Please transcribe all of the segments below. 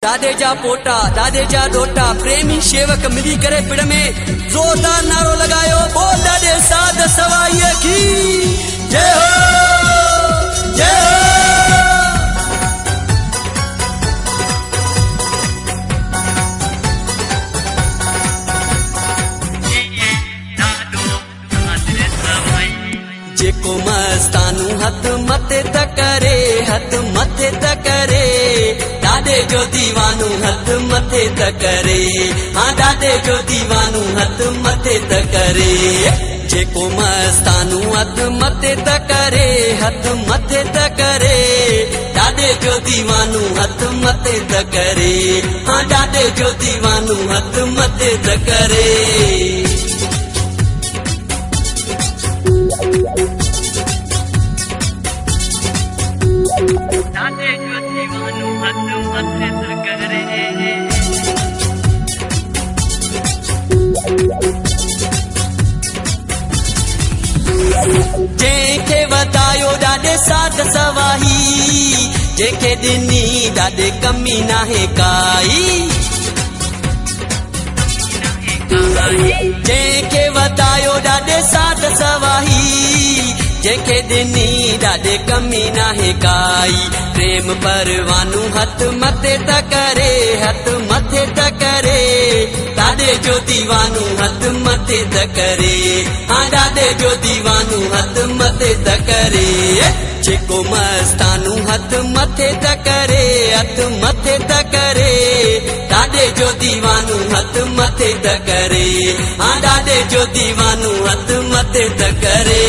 दादे जा पोटा दादे जा डोटा प्रेमी सेवक मिली करे पिड़ में जोरदार नारो लगायो बोल दादे साध सवाई की जय हो जय हो। जेको मस्तानू हथ मथे त करे हथ मथे त करे दादे जो दीवानू हथ मथे त करे हाँ दादे जो दीवानू हथ मथे त करे। जेको मस्तानू हथ मथे त करे हथ मथे त करे दादे जो दीवानू हथ मथे त करे हाँ दादे जो दीवानू हथ मथे त करे। दादे जो दीवानू हथ मथे त करे जंहिंखे वधायो ॾाढे साध सवाही जंहिंखे ॾिनी ॾाढे कमी नाहे काई जंहिंखे वधायो ॾाढे साध सवाही जंहिंखे ॾिनी ॾाढे कमी नाहे काई। प्रेम परवानू हथ मथे त करे हथ मथे त करे दादे जो दीवानू हथ मथे त करे हाँ दादे जो दीवानू हथ मथे त करे। जेको मस्तानू हथ मथे त करे हथ मथे त करे दादे जो दीवानू हथ मथे त करे हाँ दादे जो दीवानू हथ मथे त करे।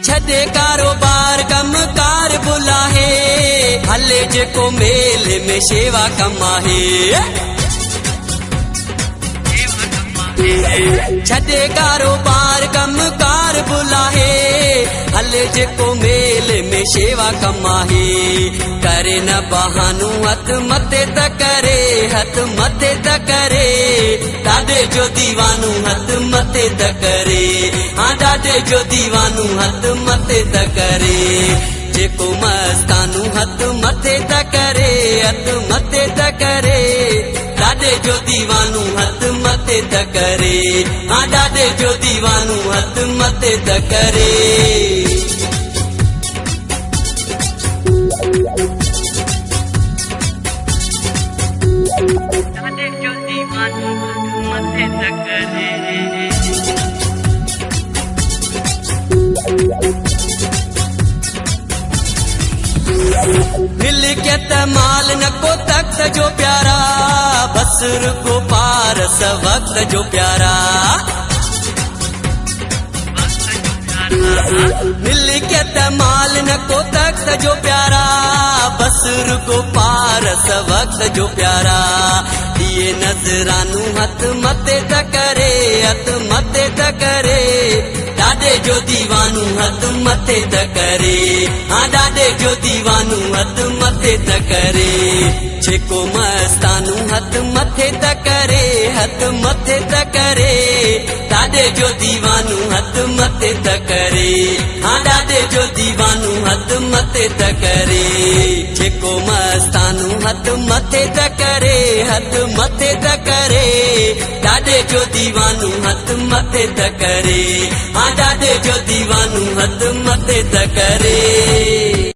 छदे कारोबार कम कार बुलाहे हले जेको मेल में सेवा कमाहे छदे कारोबार कम कार बुलाहे हले जेको मेल में सेवा कमाहे करे न बहानू हथ मथे त करे हथ मथे त करे दादे जो दीवानू हथ मथे त करे हाँ दादे जो दीवानू हथ मथे त करे। जेको मस्तानू हथ मथे त करे हथ मथे त करे दादे जो दीवानू हथ मथे त करे हाँ दादे जो दीवानू हथ मथे त करे। दादे जो दीवानू हथ मथे त करे मिल्कियत माल न को तख्त जो प्यारा बस रुको पारस वक्त जो प्यारा मिल्कियत माल न को तख्त जो प्यारा बस रुको पारस वक्त जो प्यारा। ये नजरानू हथ मथे त करे हथ मथे त करे दादे जो दीवानू हथ मथे त करे हाँ दादे जो दीवानू हथ मथे त करे। जेको मस्तानू हथ मथे त करे हथ मथे त करे दादे जो दीवानू हथ मथे त करे हाँ दादे जो दीवानू हथ मथे त करे। जेको मस्तानू हथ मथे त करे हथ मथे त करे दादे जो दीवानू हथ मथे त करे हाँ दादे जो दीवानू हथ मथे त करे।